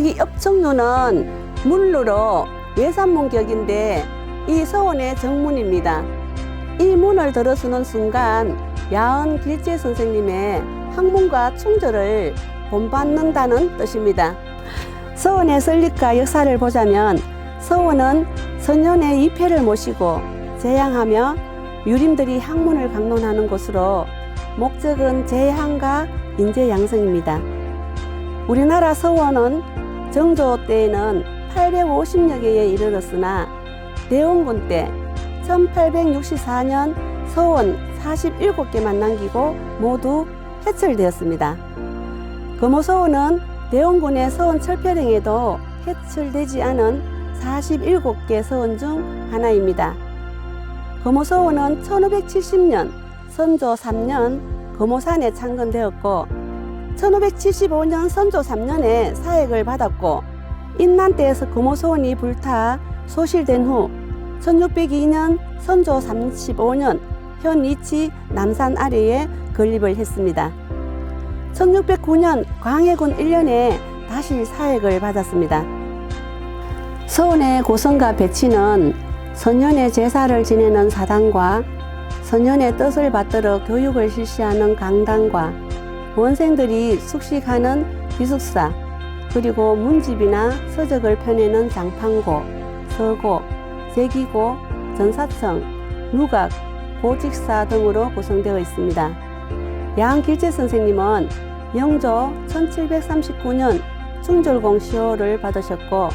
여기 엽청루는 문루로 외산문격인데 이 서원의 정문입니다. 이 문을 들어서는 순간 야은 길재 선생님의 학문과 충절을 본받는다는 뜻입니다. 서원의 설립과 역사를 보자면 서원은 선현의 이패를 모시고 제향하며 유림들이 학문을 강론하는 곳으로 목적은 제향과 인재 양성입니다. 우리나라 서원은 정조 때에는 850여 개에 이르렀으나 대원군 때 1864년 서원 47개만 남기고 모두 해철되었습니다. 금호서원은 대원군의 서원 철폐령에도 해철되지 않은 47개 서원 중 하나입니다. 금호서원은 1570년 선조 3년 금호산에 창건되었고 1575년 선조 3년에 사액을 받았고 인난때에서 금호서원이 불타 소실된 후 1602년 선조 35년 현 위치 남산 아래에 건립을 했습니다. 1609년 광해군 1년에 다시 사액을 받았습니다. 서원의 고성과 배치는 선현의 제사를 지내는 사당과 선현의 뜻을 받들어 교육을 실시하는 강당과 원생들이 숙식하는 기숙사, 그리고 문집이나 서적을 펴내는 장판고, 서고, 제기고, 전사청, 누각, 고직사 등으로 구성되어 있습니다. 야은 길재 선생님은 영조 1739년 충절공 시호를 받으셨고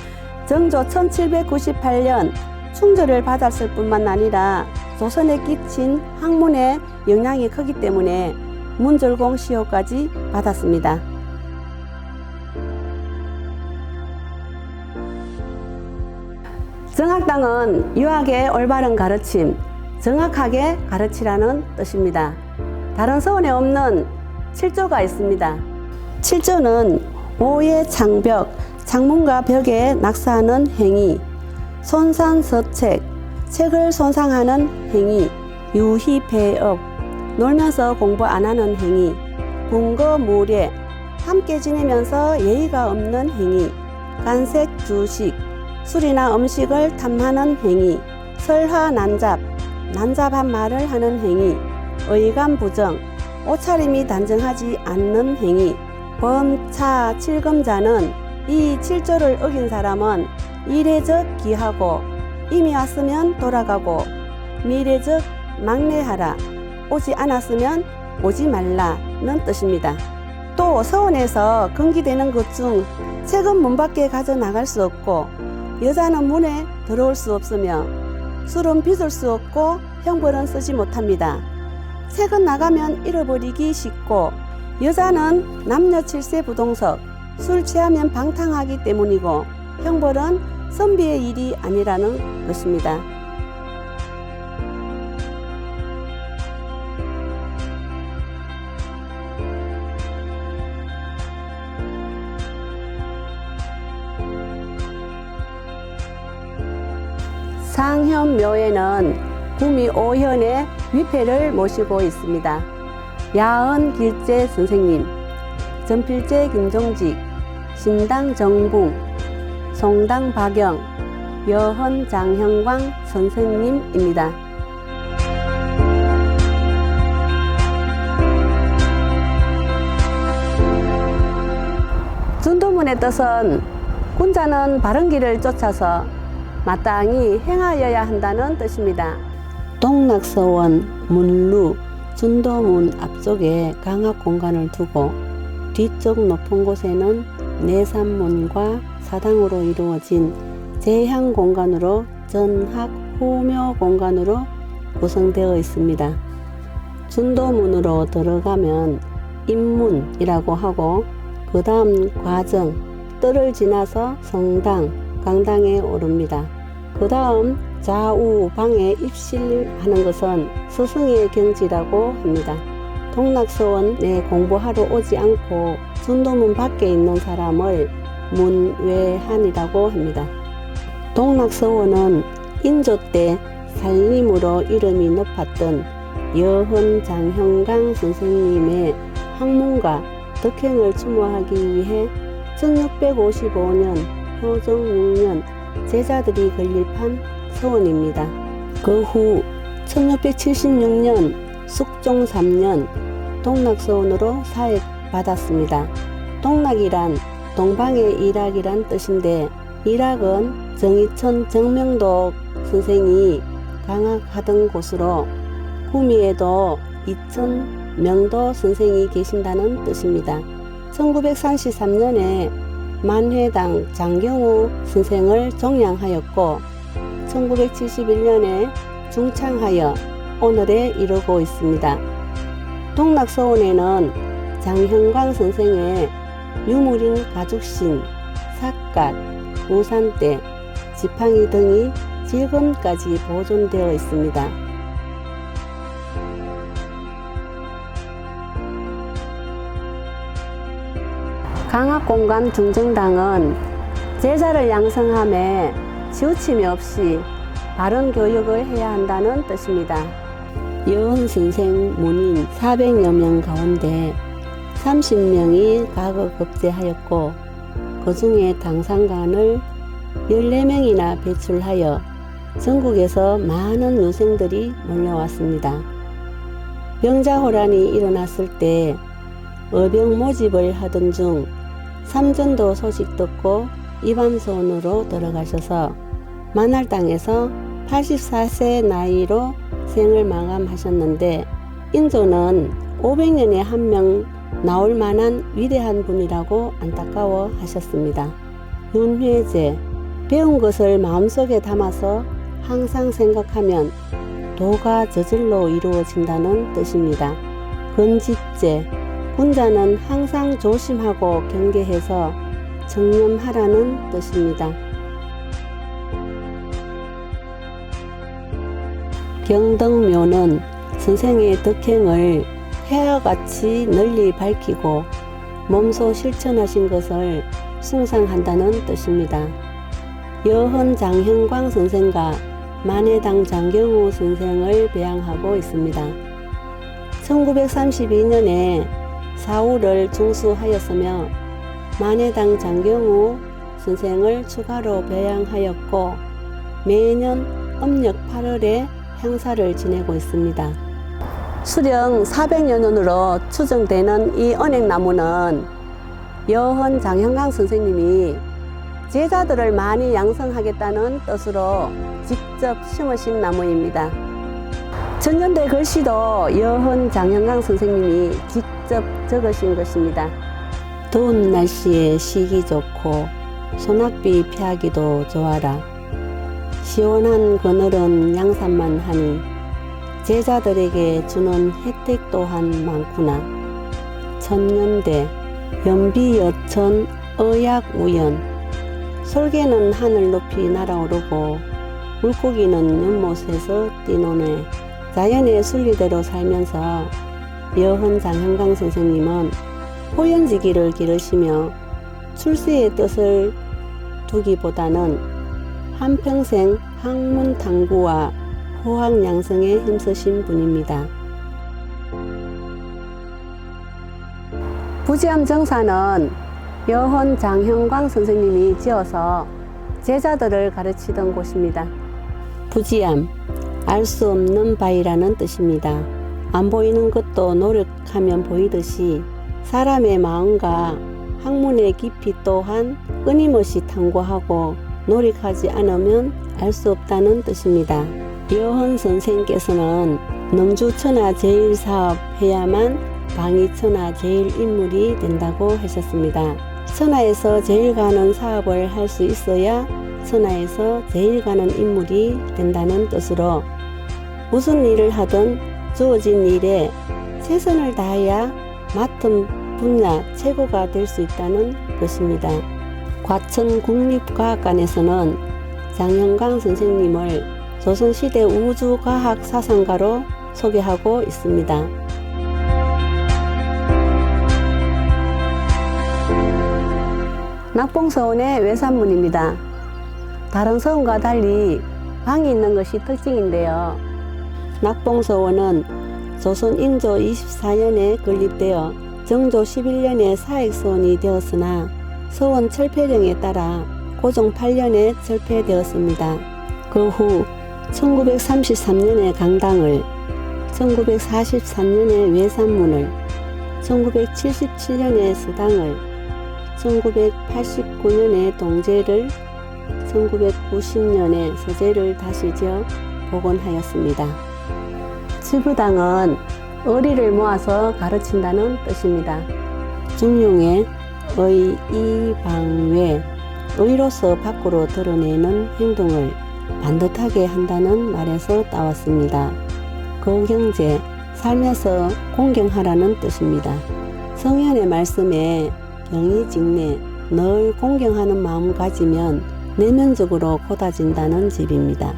정조 1798년 충절을 받았을 뿐만 아니라 조선에 끼친 학문의 영향이 크기 때문에 문절공 시호까지 받았습니다. 정학당은 유학의 올바른 가르침, 정확하게 가르치라는 뜻입니다. 다른 서원에 없는 7조가 있습니다. 7조는 오의 창벽, 창문과 벽에 낙서하는 행위, 손산서책, 책을 손상하는 행위, 유희폐업, 놀면서 공부 안 하는 행위, 궁거무례, 함께 지내면서 예의가 없는 행위, 간색주식, 술이나 음식을 탐하는 행위, 설화난잡, 난잡한 말을 하는 행위, 의감부정, 옷차림이 단정하지 않는 행위, 범차 칠금자는 이 7조를 어긴 사람은 이례적 기하고 이미 왔으면 돌아가고 미래적 막내하라, 오지 않았으면 오지 말라는 뜻입니다. 또 서원에서 금기되는 것 중 책은 문 밖에 가져 나갈 수 없고 여자는 문에 들어올 수 없으며 술은 빚을 수 없고 형벌은 쓰지 못합니다. 책은 나가면 잃어버리기 쉽고 여자는 남녀 7세 부동석, 술 취하면 방탕하기 때문이고 형벌은 선비의 일이 아니라는 것입니다. 상현묘에는 구미 오현의 위패를 모시고 있습니다. 야은 길재 선생님, 전필재 김종직, 신당 정붕, 송당 박영, 여헌 장형광 선생님입니다. 준도문의 뜻은 군자는 바른 길을 쫓아서 마땅히 행하여야 한다는 뜻입니다. 동락서원, 문루, 준도문 앞쪽에 강학 공간을 두고 뒤쪽 높은 곳에는 내산문과 사당으로 이루어진 제향 공간으로 전학 후묘 공간으로 구성되어 있습니다. 준도문으로 들어가면 입문이라고 하고 그 다음 과정, 뜰을 지나서 성당, 강당에 오릅니다. 그 다음 좌우 방에 입실하는 것은 스승의 경지라고 합니다. 동락서원에 공부하러 오지 않고 준도문 밖에 있는 사람을 문외한이라고 합니다. 동락서원은 인조 때 살림으로 이름이 높았던 여헌 장형광 선생님의 학문과 덕행을 추모하기 위해 1655년 효정 6년 제자들이 건립한 서원입니다. 그 후 1676년 숙종 3년 동락서원으로 사획받았습니다. 동락이란 동방의 일학이란 뜻인데 일학은 정이천 정명도 선생이 강학하던 곳으로 구미에도 이천 명도 선생이 계신다는 뜻입니다. 1933년에 만회당 장경우 선생을 종양하였고 1971년에 중창하여 오늘에 이르고 있습니다. 동락서원에는 장형광 선생의 유물인 가죽신, 삿갓, 우산대, 지팡이 등이 지금까지 보존되어 있습니다. 강학공간 중정당은 제자를 양성함에 치우침이 없이 바른 교육을 해야 한다는 뜻입니다. 여은 선생 문인 400여 명 가운데 30명이 가거급제하였고 그 중에 당상관을 14명이나 배출하여 전국에서 많은 유생들이 몰려왔습니다. 병자호란이 일어났을 때 의병 모집을 하던 중 삼전도 소식 듣고 이반소원으로 들어가셔서 만할당에서 84세 나이로 생을 마감하셨는데 인조는 500년에 한 명 나올 만한 위대한 분이라고 안타까워 하셨습니다. 윤회제, 배운 것을 마음속에 담아서 항상 생각하면 도가 저절로 이루어진다는 뜻입니다. 건집제, 군자는 항상 조심하고 경계해서 정념하라는 뜻입니다. 경덕묘는 선생의 덕행을 해와 같이 널리 밝히고 몸소 실천하신 것을 숭상한다는 뜻입니다. 여헌 장형광 선생과 만해당 장경우 선생을 배양하고 있습니다. 1932년에 사후를 중수하였으며 만해당 장경우 선생을 추가로 배양하였고 매년 âm 력 8월에 행사를 지내고 있습니다. 수령 400여 년으로 추정되는 이 은행나무는 여헌 장형광 선생님이 제자들을 많이 양성하겠다는 뜻으로 직접 심으신 나무입니다. 전년대 글씨도 여헌 장형광 선생님이 직접 적으신 것입니다. 더운 날씨에 쉬기 좋고 소낙비 피하기도 좋아라. 시원한 그늘은 양산만 하니 제자들에게 주는 혜택 또한 많구나. 천년대 연비여천 의약우연 솔개는 하늘 높이 날아오르고 물고기는 연못에서 뛰노네. 자연의 순리대로 살면서 여헌 장형광 선생님은 호연지기를 기르시며 출세의 뜻을 두기보다는 한평생 학문 탐구와 호학 양성에 힘쓰신 분입니다. 부지암 정사는 여헌 장형광 선생님이 지어서 제자들을 가르치던 곳입니다. 부지암, 알 수 없는 바위라는 뜻입니다. 안 보이는 것도 노력하면 보이듯이 사람의 마음과 학문의 깊이 또한 끊임없이 탐구하고 노력하지 않으면 알 수 없다는 뜻입니다. 여헌 선생께서는 능주천하제일사업 해야만 방위천하제일인물이 된다고 하셨습니다. 천하에서 제일 가는 사업을 할 수 있어야 천하에서 제일 가는 인물이 된다는 뜻으로 무슨 일을 하든 주어진 일에 최선을 다해야 맡은 분야 최고가 될 수 있다는 것입니다. 과천국립과학관에서는 장형광 선생님을 조선시대 우주과학 사상가로 소개하고 있습니다. 낙봉서원의 외산문입니다. 다른 서원과 달리 방이 있는 것이 특징인데요. 낙봉서원은 조선 인조 24년에 건립되어 정조 11년에 사익서원이 되었으나 서원 철폐령에 따라 고종 8년에 철폐되었습니다. 그 후 1933년에 강당을, 1943년에 외산문을, 1977년에 서당을, 1989년에 동제를, 1990년에 서제를 다시 지어 복원하였습니다. 지부당은 의리를 모아서 가르친다는 뜻입니다. 중용의 의, 이, 방, 외, 의로서 밖으로 드러내는 행동을 반듯하게 한다는 말에서 따왔습니다. 거경제, 삶에서 공경하라는 뜻입니다. 성현의 말씀에 경의직내, 늘 공경하는 마음 가지면 내면적으로 곧아진다는 집입니다.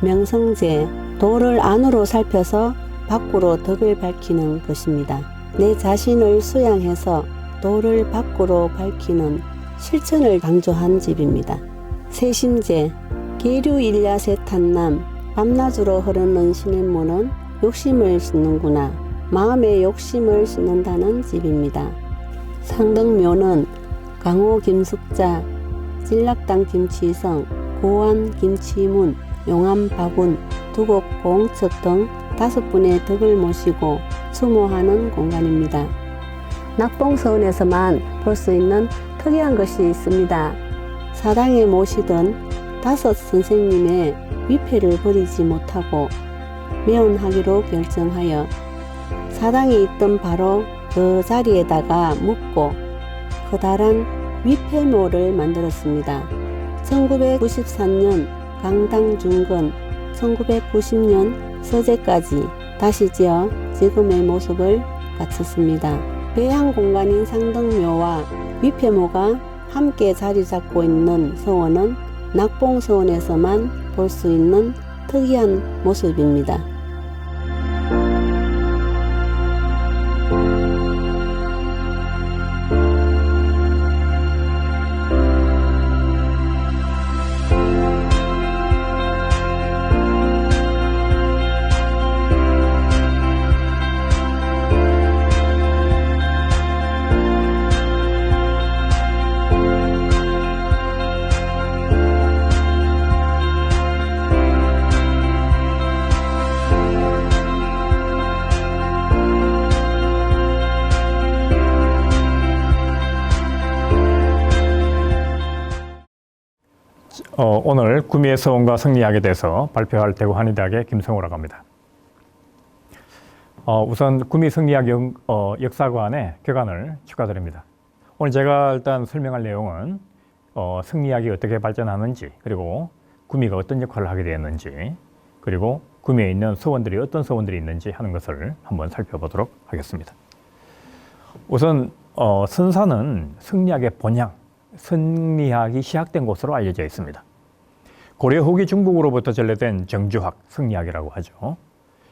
명성제, 도를 안으로 살펴서 밖으로 덕을 밝히는 것입니다. 내 자신을 수양해서 도를 밖으로 밝히는 실천을 강조한 집입니다. 세심제, 계류일야세탄남, 밤낮으로 흐르는 시냇물은 욕심을 씻는구나. 마음의 욕심을 씻는다는 집입니다. 상덕묘는 강호 김숙자, 진락당 김치성, 고안 김치문, 용암 박운, 두곡 공척 등 5분의 덕을 모시고 추모하는 공간입니다. 낙봉서원에서만 볼 수 있는 특이한 것이 있습니다. 사당에 모시던 5 선생님의 위패를 버리지 못하고 매운하기로 결정하여 사당에 있던 바로 그 자리에다가 묻고 커다란 위패모를 만들었습니다. 1994년 강당 중건, 1990년 서재까지 다시 지어 지금의 모습을 갖췄습니다. 배양 공간인 상덕묘와 위패모가 함께 자리 잡고 있는 서원은 낙봉서원에서만 볼 수 있는 특이한 모습입니다. 오늘 구미의 서원과 승리학에 대해서 발표할 대구 한의대학의 김성우라고 합니다. 우선 구미 승리학 역사관의 개관을 축하드립니다. 오늘 제가 일단 설명할 내용은 승리학이 어떻게 발전하는지, 그리고 구미가 어떤 역할을 하게 되었는지, 그리고 구미에 있는 서원들이 어떤 서원들이 있는지 하는 것을 한번 살펴보도록 하겠습니다. 우선 선사는 승리학의 본향, 승리학이 시작된 곳으로 알려져 있습니다. 고려 후기 중국으로부터 전래된 정주학, 승리학이라고 하죠.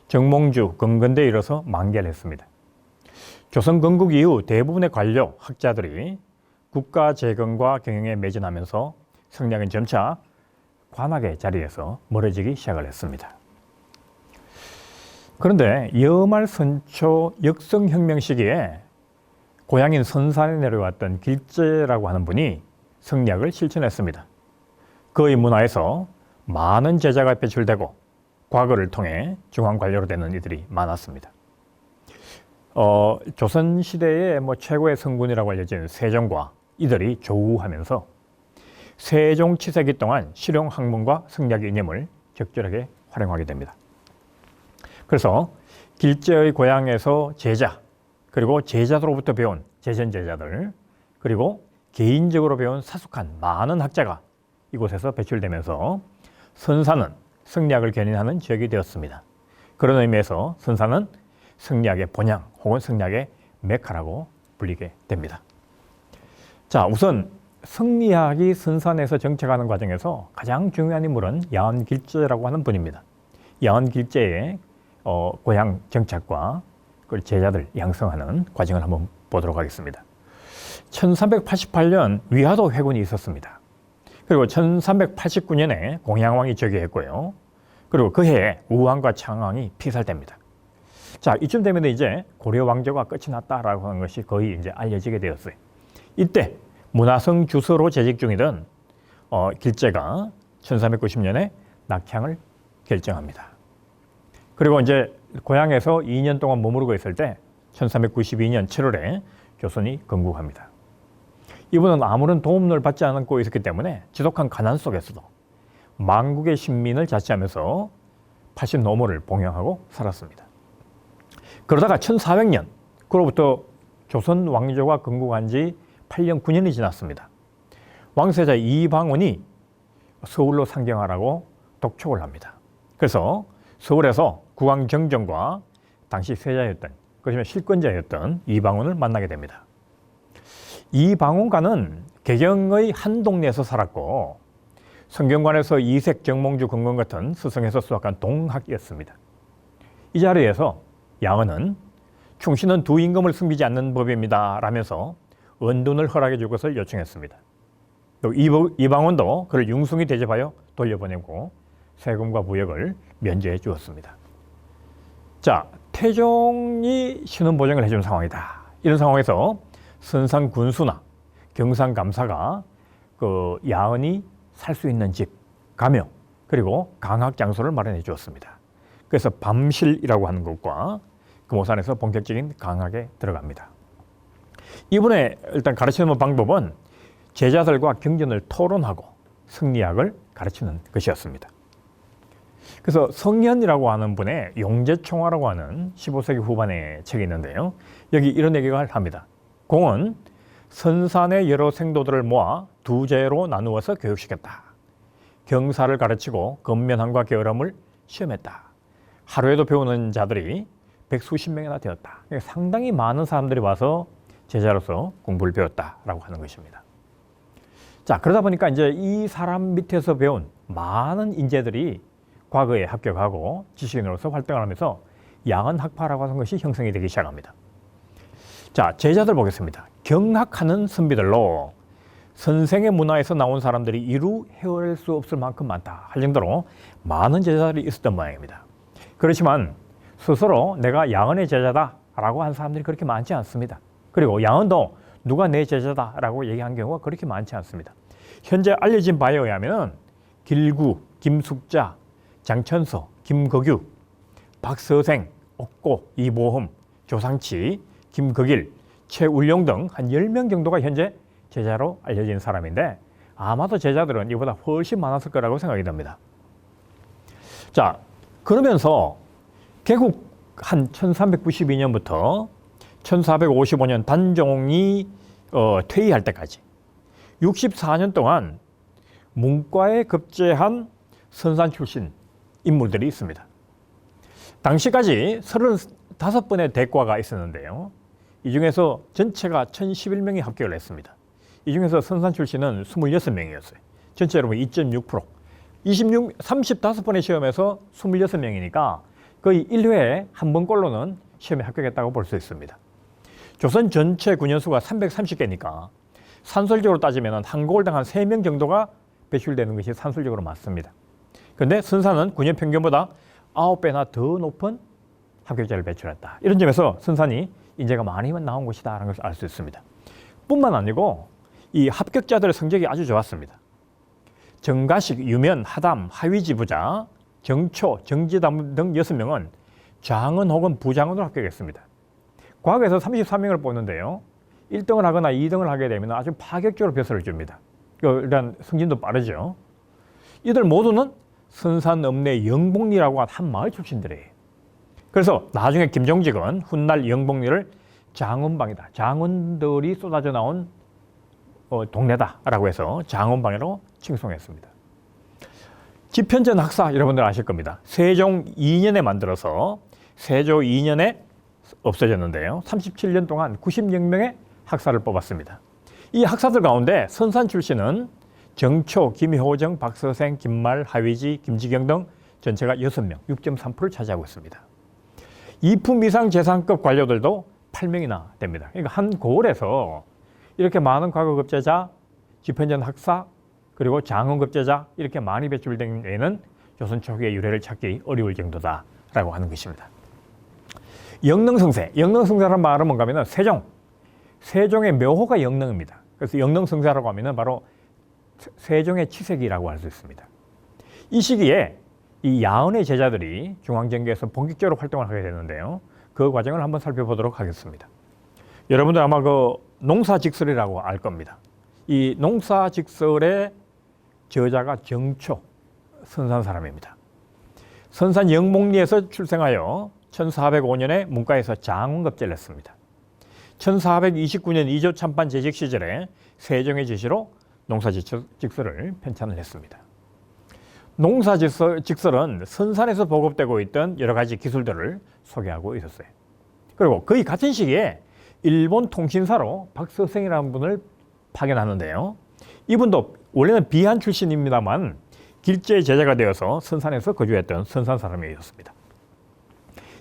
정몽주, 건건대에 이르러서 만개했습니다. 조선 건국 이후 대부분의 관료, 학자들이 국가 재건과 경영에 매진하면서 승리학은 점차 관학의 자리에서 멀어지기 시작을 했습니다. 그런데 여말 선초 역성혁명 시기에 고향인 선산에 내려왔던 길제라고 하는 분이 승리학을 실천했습니다. 그의 문화에서 많은 제자가 배출되고 과거를 통해 중앙관료로 되는 이들이 많았습니다. 조선시대의 최고의 성군이라고 알려진 세종과 이들이 조우하면서 세종 치세기 동안 실용학문과 승리학의 이념을 적절하게 활용하게 됩니다. 그래서 길제의 고향에서 제자, 그리고 제자들로부터 배운 제전제자들, 그리고 개인적으로 배운 사숙한 많은 학자가 이곳에서 배출되면서 선사는 승리학을 견인하는 지역이 되었습니다. 그런 의미에서 선사는 승리학의 본향 혹은 승리학의 메카라고 불리게 됩니다. 자, 우선 승리학이 선산에서 정착하는 과정에서 가장 중요한 인물은 야언길제라고 하는 분입니다. 야언길제의 고향 정착과 그 제자들 양성하는 과정을 한번 보도록 하겠습니다. 1388년 위화도 회군이 있었습니다. 그리고 1389년에 공양왕이 즉위했고요. 그리고 그 해에 우왕과 창왕이 피살됩니다. 자, 이쯤 되면 이제 고려 왕조가 끝이 났다라고 하는 것이 거의 이제 알려지게 되었어요. 이때 문화성 주서로 재직 중이던 길재가 1390년에 낙향을 결정합니다. 그리고 이제 고향에서 2년 동안 머무르고 있을 때 1392년 7월에 조선이 건국합니다. 이분은 아무런 도움을 받지 않고 있었기 때문에 지독한 가난 속에서도 만국의 신민을 자치하면서 80노모를 봉양하고 살았습니다. 그러다가 1400년, 그로부터 조선 왕조가 건국한 지 8년 9년이 지났습니다. 왕세자 이방원이 서울로 상경하라고 독촉을 합니다. 그래서 서울에서 국왕정정과 당시 세자였던, 그러면 실권자였던 이방원을 만나게 됩니다. 이방원과는 개경의 한 동네에서 살았고 성경관에서 이색, 정몽주, 근건 같은 스승에서 수학한 동학이었습니다. 이 자리에서 양언은 충신은 두 임금을 숨기지 않는 법입니다 라면서 은둔을 허락해 줄 것을 요청했습니다. 또 이방원도 그를 융숭히 대접하여 돌려보내고 세금과 무역을 면제해 주었습니다. 자, 태종이 신원보장을 해준 상황이다. 이런 상황에서 선상 군수나 경상 감사가 그 야언이 살 수 있는 집, 가명, 그리고 강학 장소를 마련해 주었습니다. 그래서 밤실이라고 하는 곳과 금오산에서 본격적인 강학에 들어갑니다. 이분의 일단 가르치는 방법은 제자들과 경전을 토론하고 승리학을 가르치는 것이었습니다. 그래서 성현이라고 하는 분의 용제총화라고 하는 15세기 후반의 책이 있는데요. 여기 이런 얘기를 합니다. 공은 선산의 여러 생도들을 모아 두 제로 나누어서 교육시켰다. 경사를 가르치고 근면함과 게으름을 시험했다. 하루에도 배우는 자들이 백수십 명이나 되었다. 상당히 많은 사람들이 와서 제자로서 공부를 배웠다라고 하는 것입니다. 자, 그러다 보니까 이제 이 사람 밑에서 배운 많은 인재들이 과거에 합격하고 지식인으로서 활동을 하면서 양언학파라고 하는 것이 형성이 되기 시작합니다. 자, 제자들 보겠습니다. 경학하는 선비들로 선생의 문화에서 나온 사람들이 이루 헤아릴 수 없을 만큼 많다 할 정도로 많은 제자들이 있었던 모양입니다. 그렇지만 스스로 내가 양언의 제자다라고 한 사람들이 그렇게 많지 않습니다. 그리고 양언도 누가 내 제자다라고 얘기한 경우가 그렇게 많지 않습니다. 현재 알려진 바에 의하면 길구, 김숙자, 장천서, 김거규, 박서생, 옥고, 이보흠, 조상치, 김거길, 최울용 등 한 10명 정도가 현재 제자로 알려진 사람인데 아마도 제자들은 이보다 훨씬 많았을 거라고 생각이 됩니다. 자, 그러면서 개국 한 1392년부터 1455년 단종이 퇴위할 때까지 64년 동안 문과에 급제한 선산 출신 인물들이 있습니다. 당시까지 35번의 대과가 있었는데요. 이 중에서 전체가 1011명이 합격을 했습니다. 이 중에서 선산 출신은 26명이었어요. 전체로 2.6%. 35번의 시험에서 26명이니까 거의 1회에 한 번꼴로는 시험에 합격했다고 볼 수 있습니다. 조선 전체 군연수가 330개니까 산술적으로 따지면 한국을당 한 3명 정도가 배출되는 것이 산술적으로 맞습니다. 그런데 선산은 군연 평균보다 9배나 더 높은 합격자를 배출했다. 이런 점에서 선산이 인재가 많이 나온 곳이다 라는 것을 알 수 있습니다. 뿐만 아니고 이 합격자들의 성적이 아주 좋았습니다. 정가식, 유면, 하담, 하위지부자, 정초, 정지담 등 6명은 장은 혹은 부장으로 합격했습니다. 과거에서 33명을 뽑는데요. 1등을 하거나 2등을 하게 되면 아주 파격적으로 벼슬을 줍니다. 일단 승진도 빠르죠. 이들 모두는 선산읍내 영복리라고 한 마을 출신들이에요. 그래서 나중에 김종직은 훗날 영복리를 장원방이다. 장원들이 쏟아져 나온 동네다라고 해서 장원방이라고 칭송했습니다. 집현전 학사 여러분들 아실 겁니다. 세종 2년에 만들어서 세조 2년에 없어졌는데요. 37년 동안 90명의 학사를 뽑았습니다. 이 학사들 가운데 선산 출신은 정초, 김효정, 박서생, 김말, 하위지, 김지경 등 전체가 6명, 6.3%를 차지하고 있습니다. 이품 이상 재산급 관료들도 8명이나 됩니다. 그러니까 한 고을에서 이렇게 많은 과거급제자, 집현전 학사, 그리고 장원급제자 이렇게 많이 배출된 외에는 조선 초기의 유래를 찾기 어려울 정도다라고 하는 것입니다. 영능성세, 영능성세라는 말은 뭔가 하면 세종의 묘호가 영능입니다. 그래서 영릉성사라고 하면은 바로 세종의 치세기라고 할 수 있습니다. 이 시기에 이 야언의 제자들이 중앙정계에서 본격적으로 활동을 하게 되는데요. 그 과정을 한번 살펴보도록 하겠습니다. 여러분들 아마 그 농사직설이라고 알 겁니다. 이 농사직설의 저자가 정초, 선산 사람입니다. 선산 영목리에서 출생하여 1405년에 문과에서 장원급제를 했습니다. 1429년 이조 참판 재직 시절에 세종의 지시로 농사직설을 편찬을 했습니다. 농사직설은 선산에서 보급되고 있던 여러 가지 기술들을 소개하고 있었어요. 그리고 거의 같은 시기에 일본 통신사로 박서생이라는 분을 파견하는데요. 이분도 원래는 비한 출신입니다만 길제의 제자가 되어서 선산에서 거주했던 선산 사람이었습니다.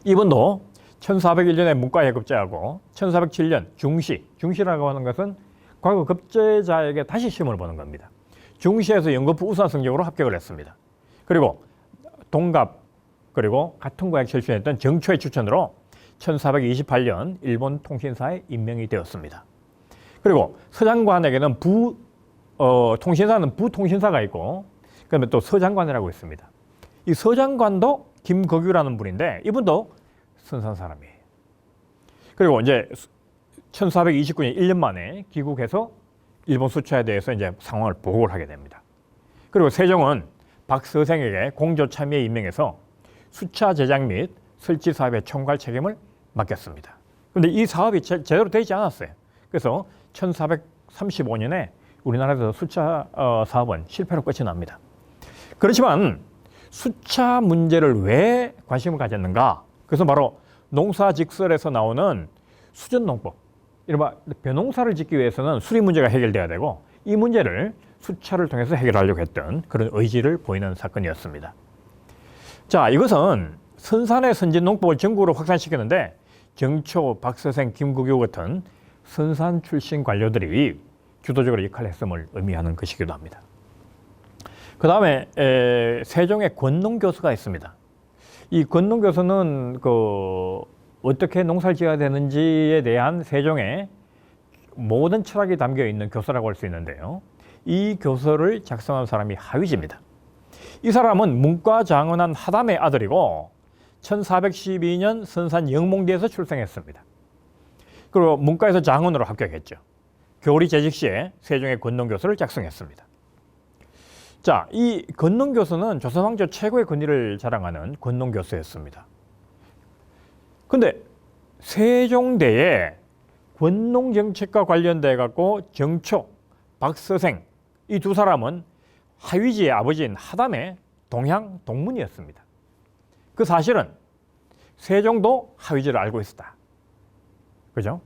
이분도 1401년에 문과에 급제하고 1407년 중시라고 하는 것은 과거 급제자에게 다시 시험을 보는 겁니다. 중시에서 연거푸 우수한 성적으로 합격을 했습니다. 그리고 동갑 그리고 같은 과에 출신했던 정초의 추천으로 1428년 일본 통신사에 임명이 되었습니다. 그리고 서장관에게는 통신사는 부통신사가 있고 그다음에 또 서장관이라고 있습니다. 이 서장관도 김거규라는 분인데 이분도 선산 사람이에요. 그리고 이제 1429년 1년 만에 귀국해서 일본 수차에 대해서 이제 상황을 보고를 하게 됩니다. 그리고 세종은 박서생에게 공조 참여에 임명해서 수차 제작 및 설치 사업의 총괄 책임을 맡겼습니다. 그런데 이 사업이 제대로 되지 않았어요. 그래서 1435년에 우리나라에서 수차 사업은 실패로 끝이 납니다. 그렇지만 수차 문제를 왜 관심을 가졌는가? 그래서 바로 농사직설에서 나오는 수전농법, 이른바 벼농사를 짓기 위해서는 수리 문제가 해결돼야 되고 이 문제를 수차를 통해서 해결하려고 했던 그런 의지를 보이는 사건이었습니다. 자, 이것은 선산의 선진농법을 전국으로 확산시켰는데 정초, 박서생, 김구교 같은 선산 출신 관료들이 주도적으로 역할을 했음을 의미하는 것이기도 합니다. 그 다음에 세종의 권농교수가 있습니다. 이 권농교수는 어떻게 농사를 지어야 되는지에 대한 세종의 모든 철학이 담겨 있는 교서라고 할 수 있는데요. 이 교서를 작성한 사람이 하위지입니다. 이 사람은 문과장언한 하담의 아들이고 1412년 선산 영몽리에서 출생했습니다. 그리고 문과에서 장언으로 합격했죠. 교리 재직 시에 세종의 권농교서를 작성했습니다. 자, 이 권농교서는 조선왕조 최고의 권위를 자랑하는 권농교서였습니다. 근데 세종대에 권농정책과 관련돼 갖고 정초, 박서생 이 두 사람은 하위지의 아버지인 하담의 동향 동문이었습니다. 그 사실은 세종도 하위지를 알고 있었다. 그죠?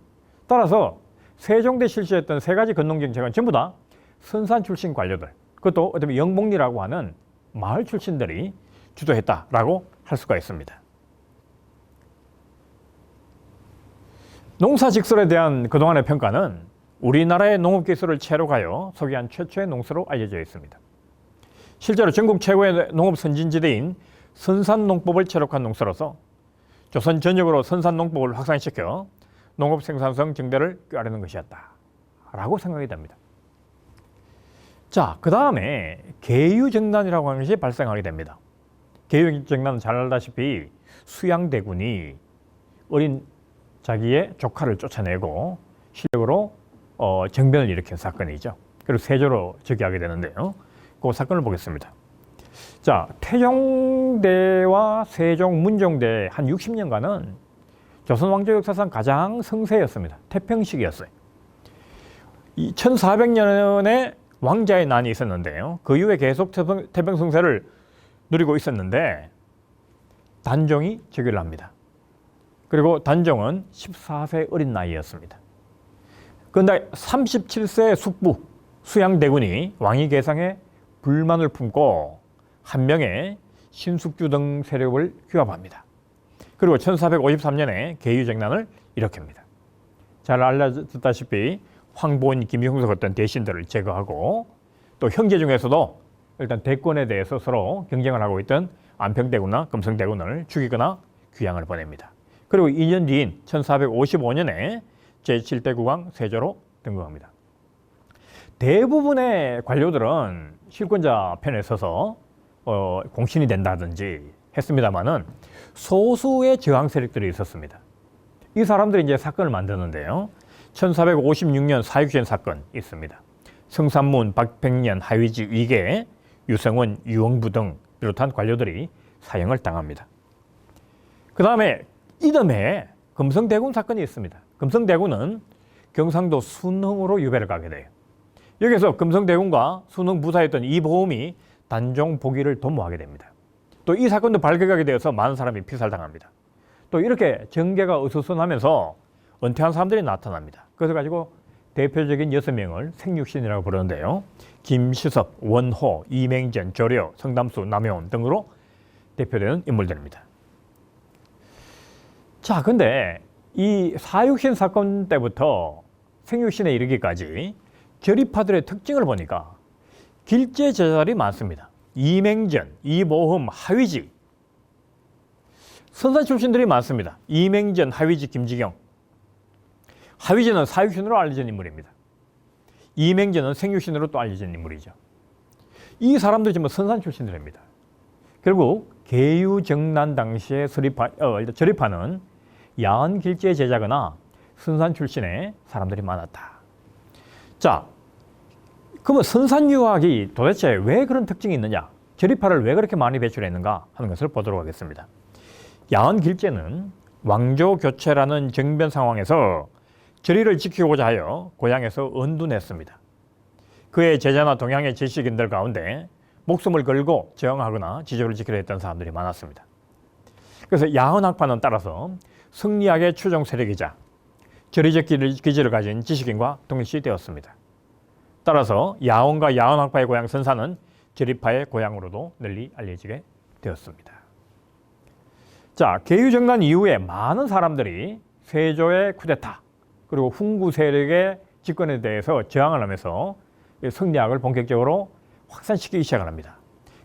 따라서 세종대 실시했던 세 가지 권농정책은 전부 다 선산 출신 관료들, 그것도 어떻게 영목리라고 하는 마을 출신들이 주도했다라고 할 수가 있습니다. 농사직설에 대한 그동안의 평가는 우리나라의 농업기술을 채록하여 소개한 최초의 농서로 알려져 있습니다. 실제로 전국 최고의 농업 선진지대인 선산농법을 채록한 농서로서 조선 전역으로 선산농법을 확산시켜 농업 생산성 증대를 꾀하려는 것이었다라고 생각이 됩니다. 자, 그 다음에 계유정난이라고 하는 것이 발생하게 됩니다. 계유정난은 잘 알다시피 수양대군이 어린 자기의 조카를 쫓아내고 실력으로 정변을 일으킨 사건이죠. 그리고 세조로 즉위하게 되는데요. 그 사건을 보겠습니다. 자, 태종대와 세종, 문종대 한 60년간은 조선 왕조 역사상 가장 성세였습니다. 태평시기였어요. 1400년에 왕자의 난이 있었는데요. 그 이후에 계속 태평성세를 누리고 있었는데 단종이 즉위를 합니다. 그리고 단종은 14세 어린 나이였습니다. 그런데 37세 숙부 수양대군이 왕위 계상에 불만을 품고 한 명의 신숙주 등 세력을 규합합니다. 그리고 1453년에 계유정난을 일으킵니다. 잘 알려졌다시피 황보인, 김용석 같은 대신들을 제거하고 또 형제 중에서도 일단 대권에 대해서 서로 경쟁을 하고 있던 안평대군과 금성대군을 죽이거나 귀양을 보냅니다. 그리고 2년 뒤인 1455년에 제7대 국왕 세조로 등극합니다. 대부분의 관료들은 실권자 편에 서서 공신이 된다든지 했습니다만은 소수의 저항 세력들이 있었습니다. 이 사람들이 이제 사건을 만드는데요. 1456년 사육전 사건 있습니다. 성산문, 박백년, 하위지, 위계, 유성원, 유흥부 등 비롯한 관료들이 사형을 당합니다. 그 다음에 이듬해 금성대군 사건이 있습니다. 금성대군은 경상도 순흥으로 유배를 가게 돼요. 여기서 금성대군과 순흥 부사였던 이보험이 단종 복위를 도모하게 됩니다. 또 이 사건도 발각하게 되어서 많은 사람이 피살당합니다. 또 이렇게 정계가 어수선하면서 은퇴한 사람들이 나타납니다. 그래서 가지고 대표적인 6명을 생육신이라고 부르는데요. 김시섭, 원호, 이맹전, 조려, 성담수, 남효원 등으로 대표되는 인물들입니다. 자, 근데 이 사육신 사건 때부터 생육신에 이르기까지 결의파들의 특징을 보니까 길제 제자들이 많습니다. 이맹전, 이보흠, 하위지, 선사 출신들이 많습니다. 이맹전, 하위지, 김지경. 하위지는 사육신으로 알려진 인물입니다. 이맹전은 생육신으로 또 알려진 인물이죠. 이 사람들이 전부 선산 출신들입니다. 결국 계유정난 당시의 절입파는 야한 길제 제자거나 선산 출신의 사람들이 많았다. 자, 그러면 선산유학이 도대체 왜 그런 특징이 있느냐? 절입파를 왜 그렇게 많이 배출했는가 하는 것을 보도록 하겠습니다. 야한 길제는 왕조 교체라는 정변 상황에서 절의를 지키고자 하여 고향에서 은둔했습니다. 그의 제자나 동양의 지식인들 가운데 목숨을 걸고 저항하거나 지조를 지키려 했던 사람들이 많았습니다. 그래서 야헌학파는 따라서 승리학의 추종 세력이자 절의적 기질을 가진 지식인과 동일시되었습니다. 따라서 야헌과 야헌학파의 고향 선사는 절입파의 고향으로도 널리 알려지게 되었습니다. 자, 계유정난 이후에 많은 사람들이 세조의 쿠데타 그리고 훈구 세력의 집권에 대해서 저항을 하면서 승리학을 본격적으로 확산시키기 시작을 합니다.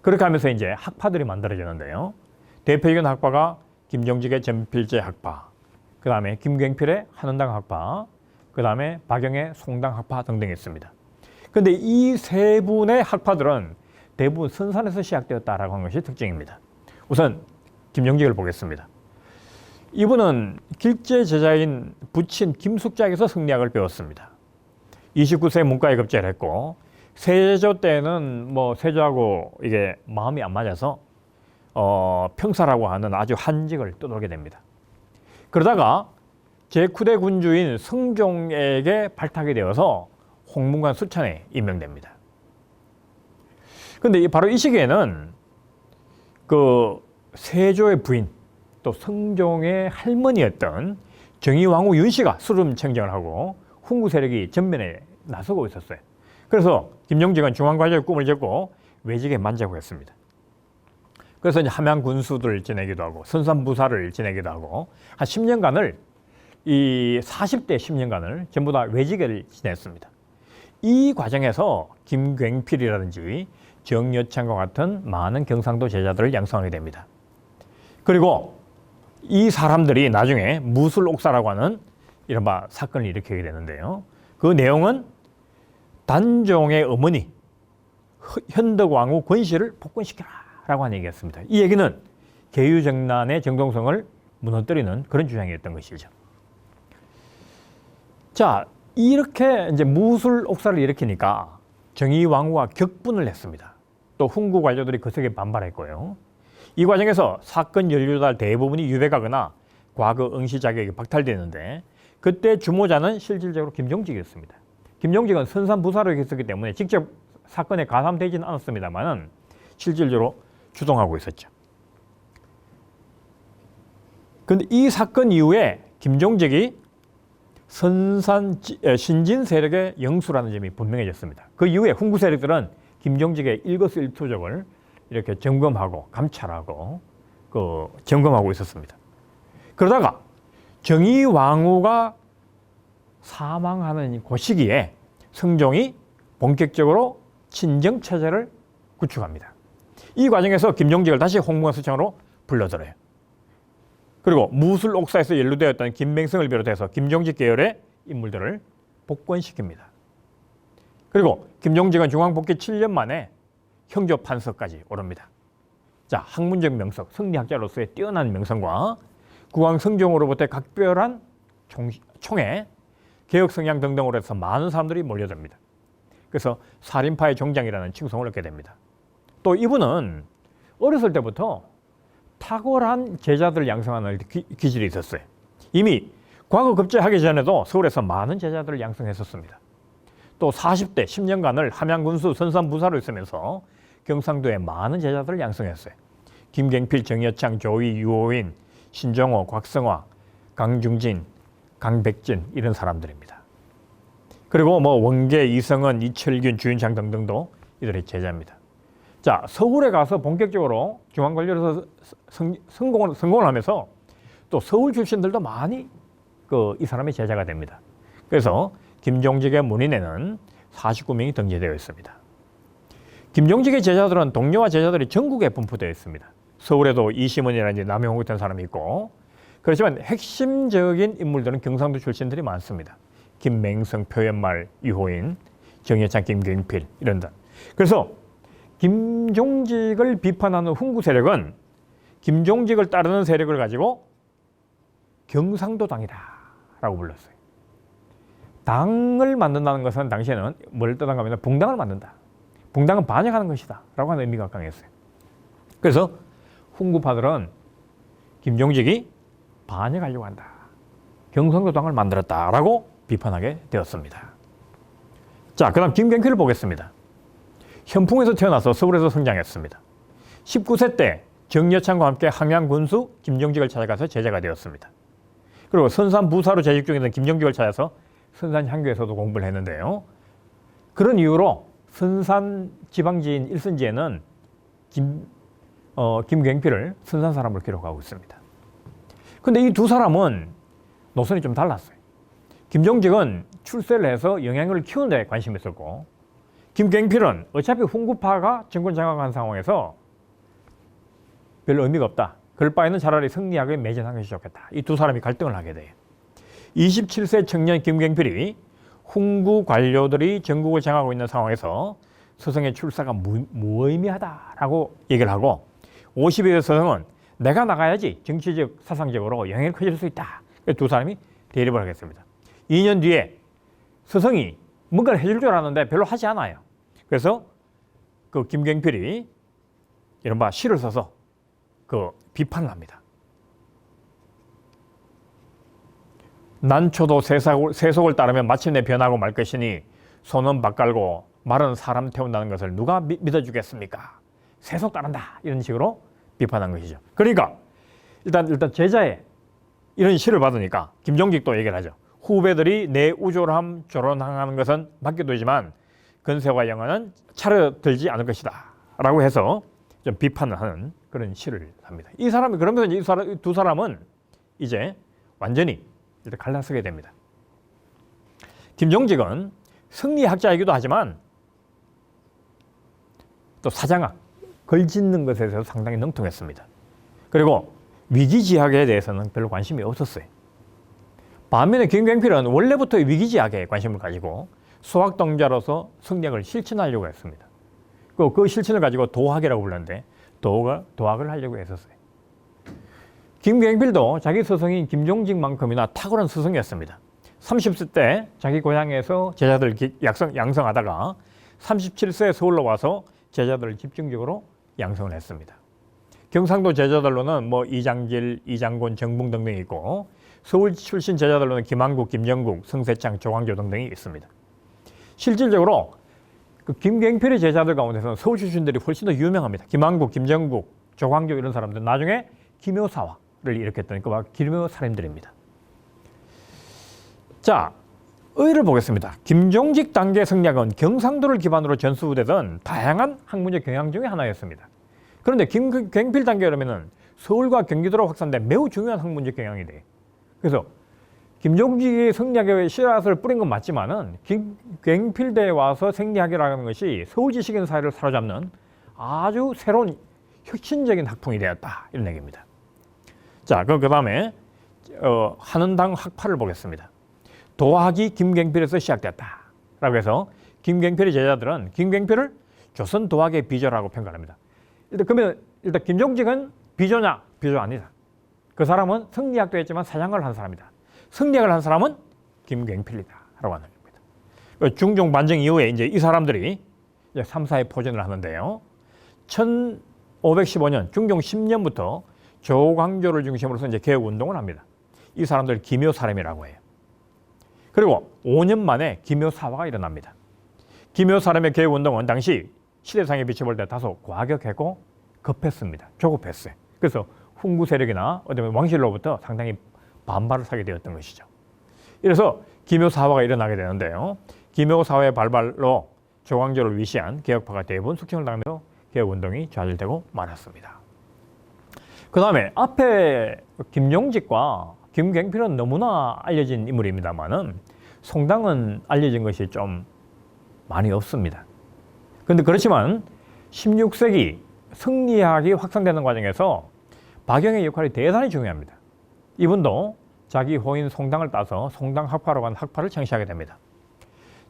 그렇게 하면서 이제 학파들이 만들어지는데요. 대표적인 학파가 김종직의 전필제 학파, 그 다음에 김경필의 한원당 학파, 그 다음에 박영의 송당 학파 등등이 있습니다. 그런데 이 세 분의 학파들은 대부분 선산에서 시작되었다라고 하는 것이 특징입니다. 우선 김종직을 보겠습니다. 이분은 길제 제자인 부친 김숙작에서 승리학을 배웠습니다. 29세 문과에 급제를 했고 세조 때는 세조하고 이게 마음이 안 맞아서 평사라고 하는 아주 한직을 떠돌게 됩니다. 그러다가 제9대 군주인 성종에게 발탁이 되어서 홍문관 수찬에 임명됩니다. 그런데 바로 이 시기에는 그 세조의 부인 또 성종의 할머니였던 정의왕후 윤씨가 수름청정을 하고 훈구 세력이 전면에 나서고 있었어요. 그래서 김종직은 중앙관리의 꿈을 접고 외직에 만족을 했습니다. 그래서 이제 함양 군수들을 지내기도 하고 선산부사를 지내기도 하고 한 10년간을 이 40대 10년간을 전부 다 외직을 지냈습니다. 이 과정에서 김굉필이라든지 정여창과 같은 많은 경상도 제자들을 양성하게 됩니다. 그리고 이 사람들이 나중에 무술옥사라고 하는 이른바 사건을 일으키게 되는데요. 그 내용은 단종의 어머니 현덕왕후 권씨를 복권시켜라 라고 하는 얘기였습니다. 이 얘기는 계유정난의 정통성을 무너뜨리는 그런 주장이었던 것이죠. 자, 이렇게 이제 무술옥사를 일으키니까 정의왕후가 격분을 했습니다. 또 훈구 관료들이 거세게 반발했고요. 이 과정에서 사건 연루자 대부분이 유배가거나 과거 응시 자격이 박탈되는데 그때 주모자는 실질적으로 김종직이었습니다. 김종직은 선산부사로 했었기 때문에 직접 사건에 가담되지는 않았습니다만 실질적으로 주동하고 있었죠. 그런데 이 사건 이후에 김종직이 신진 세력의 영수라는 점이 분명해졌습니다. 그 이후에 훈구 세력들은 김종직의 일거수일투족을 이렇게 점검하고 감찰하고 점검하고 있었습니다. 그러다가 정의왕후가 사망하는 그 시기에 성종이 본격적으로 친정체제를 구축합니다. 이 과정에서 김종직을 다시 홍문관 수청으로 불러들여요. 그리고 무술옥사에서 연루되었던 김맹성을 비롯해서 김종직 계열의 인물들을 복권시킵니다. 그리고 김종직은 중앙복귀 7년 만에 형조 판서까지 오릅니다. 자, 학문적 명성, 승리학자로서의 뛰어난 명성과 국왕 성종으로부터의 각별한 총애, 개혁 성향 등등으로 해서 많은 사람들이 몰려듭니다. 그래서 살인파의 종장이라는 칭송을 얻게 됩니다. 또 이분은 어렸을 때부터 탁월한 제자들을 양성하는 기질이 있었어요. 이미 과거 급제하기 전에도 서울에서 많은 제자들을 양성했었습니다. 또 40대 10년간을 함양군수 선산부사로 있으면서 경상도에 많은 제자들을 양성했어요. 김갱필, 정여창, 조이, 유호인, 신정호, 곽성화, 강중진, 강백진 이런 사람들입니다. 그리고 뭐 원계, 이성은, 이철균, 주윤창 등등도 이들의 제자입니다. 자, 서울에 가서 본격적으로 중앙관리로서 성공을 하면서 또 서울 출신들도 많이 이 사람의 제자가 됩니다. 그래서 김종직의 문인에는 49명이 등재되어 있습니다. 김종직의 제자들은 동료와 제자들이 전국에 분포되어 있습니다. 서울에도 이시문이라든지 남영호 같은 사람이 있고, 그렇지만 핵심적인 인물들은 경상도 출신들이 많습니다. 김맹성, 표현말, 유호인, 정여창, 김경필 이런 등. 그래서 김종직을 비판하는 훈구 세력은 김종직을 따르는 세력을 가지고 경상도당이다 라고 불렀어요. 당을 만든다는 것은 당시에는 뭘 뜻한가 하면 붕당을 만든다. 붕당은 반역하는 것이다 라고 하는 의미가 강했어요. 그래서 훈구파들은 김종직이 반역하려고 한다. 경상도당을 만들었다라고 비판하게 되었습니다. 자, 그 다음 김경필을 보겠습니다. 현풍에서 태어나서 서울에서 성장했습니다. 19세 때 정여창과 함께 함양군수 김종직을 찾아가서 제자가 되었습니다. 그리고 선산부사로 재직 중이던 김종직을 찾아서 선산향교에서도 공부를 했는데요. 그런 이유로 선산 지방지인 일선지에는 김경필을 선산 사람으로 기록하고 있습니다. 근데 이 두 사람은 노선이 좀 달랐어요. 김종직은 출세를 해서 영향력을 키우는 데 관심이 있었고, 김경필은 어차피 훈구파가 정권 장악한 상황에서 별로 의미가 없다. 그럴 바에는 차라리 승리학에 매진하는 것이 좋겠다. 이 두 사람이 갈등을 하게 돼요. 27세 청년 김경필이 훈구 관료들이 전국을 장악하고 있는 상황에서 서성의 출사가 무의미하다라고 얘기를 하고, 50의 서성은 내가 나가야지 정치적, 사상적으로 영향을 커질 수 있다. 두 사람이 대립을 하겠습니다. 2년 뒤에 서성이 뭔가를 해줄 줄 알았는데 별로 하지 않아요. 그래서 그 김경필이 이른바 시를 써서 비판을 합니다. 난초도 세속을 따르면 마침내 변하고 말 것이니 손은 밥 갈고 말은 사람 태운다는 것을 누가 믿어주겠습니까? 세속 따른다. 이런 식으로 비판한 것이죠. 그러니까 일단 제자의 이런 시를 받으니까 김종직도 얘기를 하죠. 후배들이 내 우졸함 조론하는 것은 맡겨두지만 근세와 영화는 차려들지 않을 것이다 라고 해서 좀 비판을 하는 그런 시를 합니다. 이 사람이 그러면서 이 두 사람은 이제 완전히 갈라서게 됩니다. 김종직은 승리학자이기도 하지만 또 사장학, 글 짓는 것에 대해서 상당히 능통했습니다. 그리고 위기지학에 대해서는 별로 관심이 없었어요. 반면에 김경필은 원래부터 위기지학에 관심을 가지고 수학동자로서 승리학을 실천하려고 했습니다. 그 실천을 가지고 도학이라고 불렀는데 도학을 하려고 했었어요. 김경필도 자기 스승인 김종직만큼이나 탁월한 스승이었습니다. 30세 때 자기 고향에서 제자들을 양성하다가 37세 서울로 와서 제자들을 집중적으로 양성을 했습니다. 경상도 제자들로는 이장길, 이장곤, 정붕 등등이 있고, 서울 출신 제자들로는 김한국, 김정국, 성세창, 조광조 등등이 있습니다. 실질적으로 그 김경필의 제자들 가운데서는 서울 출신들이 훨씬 더 유명합니다. 김한국, 김정국, 조광조 이런 사람들, 나중에 김효사화를 일으켰던 김효사님들입니다. 자, 의를 보겠습니다. 김종직 단계 성리학은 경상도를 기반으로 전수되던 다양한 학문적 경향 중에 하나였습니다. 그런데 김경필 단계 그러면은 서울과 경기도로 확산된 매우 중요한 학문적 경향이 돼요. 그래서 김종직이 성리학의 씨앗을 뿌린 건 맞지만은 김경필대에 와서 생리학이라는 것이 서울 지식인 사회를 사로잡는 아주 새로운 혁신적인 학풍이 되었다. 이런 얘기입니다. 자, 그럼 그 다음에 한은당 학파를 보겠습니다. 도학이 김경필에서 시작됐다. 라고 해서 김갱필의 제자들은 김갱필을 조선 도학의 비조라고 평가합니다. 그러면 일단 김종직은 비조냐? 비조 아니다. 그 사람은 성리학도 했지만 사장을 한 사람이다. 성리학을 한 사람은 김갱필이다라고 하는 겁니다. 중종 반정 이후에 이제 이 사람들이 이제 3, 4의 포전을 하는데요. 1515년 중종 10년부터 조광조를 중심으로서 이제 개혁 운동을 합니다. 이 사람들 기묘사람이라고 해요. 그리고 5년 만에 기묘사화가 일어납니다. 기묘사람의 개혁 운동은 당시 시대상에 비춰볼 때 다소 과격했고 급했습니다. 조급했어요. 그래서 훈구 세력이나 어쩌면 왕실로부터 상당히 반발을 사게 되었던 것이죠. 이래서 기묘사화가 일어나게 되는데요. 기묘사화의 발발로 조광조를 위시한 개혁파가 대부분 숙청을 당하면서 개혁운동이 좌절되고 말았습니다. 그 다음에 앞에 김용직과 김갱필은 너무나 알려진 인물입니다만은 송당은 알려진 것이 좀 많이 없습니다. 그런데 그렇지만 16세기 성리학이 확산되는 과정에서 박영의 역할이 대단히 중요합니다. 이분도 자기 호인 송당을 따서 송당학파라고 하는 학파를 창시하게 됩니다.